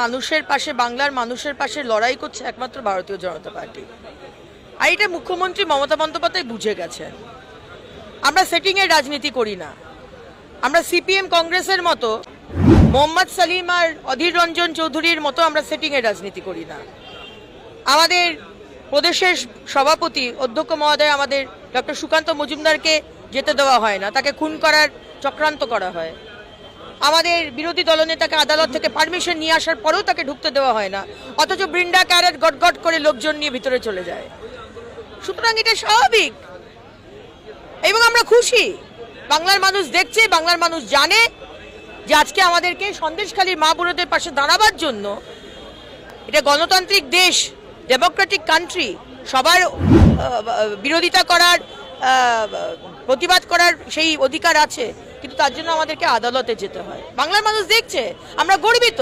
মানুষের পাশে, বাংলার মানুষের পাশে লড়াই করছে একমাত্র ভারতীয় জনতা পার্টি। আর এটা মুখ্যমন্ত্রী মমতা বন্দ্যোপাধ্যায় বুঝে গেছেন। আমরা সেটিংয়ের রাজনীতি করি না। আমরা সিপিএম কংগ্রেসের মতো, মোহাম্মদ সালিম আর অধীর রঞ্জন চৌধুরীর মতো আমরা সেটিংয়ের রাজনীতি করি না। আমাদের প্রদেশের সভাপতি অধ্যক্ষ মহোদয় আমাদের ডক্টর সুকান্ত মজুমদারকে যেতে দেওয়া হয় না, তাকে খুন করার চক্রান্ত করা হয়। আমাদের বিরোধী দলনেতাকে আদালত থেকে পারমিশন নিয়ে আসার পরেও তাকে ঢুকতে দেওয়া হয় না, অথচ বৃন্দা ক্যারেট গটগট করে লোকজন নিয়ে ভিতরে চলে যায়। সুতরাং এটা স্বাভাবিক এবং আমরা খুশি। বাংলার মানুষ দেখছে, বাংলার মানুষ জানে যে আজকে আমাদেরকে সন্দেশখালীর মা বোনদের পাশে দাঁড়াবার জন্য, এটা গণতান্ত্রিক দেশ, ডেমোক্রেটিক কান্ট্রি, সবার বিরোধিতা করার, প্রতিবাদ করার সেই অধিকার আছে, কিন্তু তার জন্য আমাদেরকে আদালতে যেতে হয়। বাংলার মানুষ দেখছে, আমরা গর্বিত।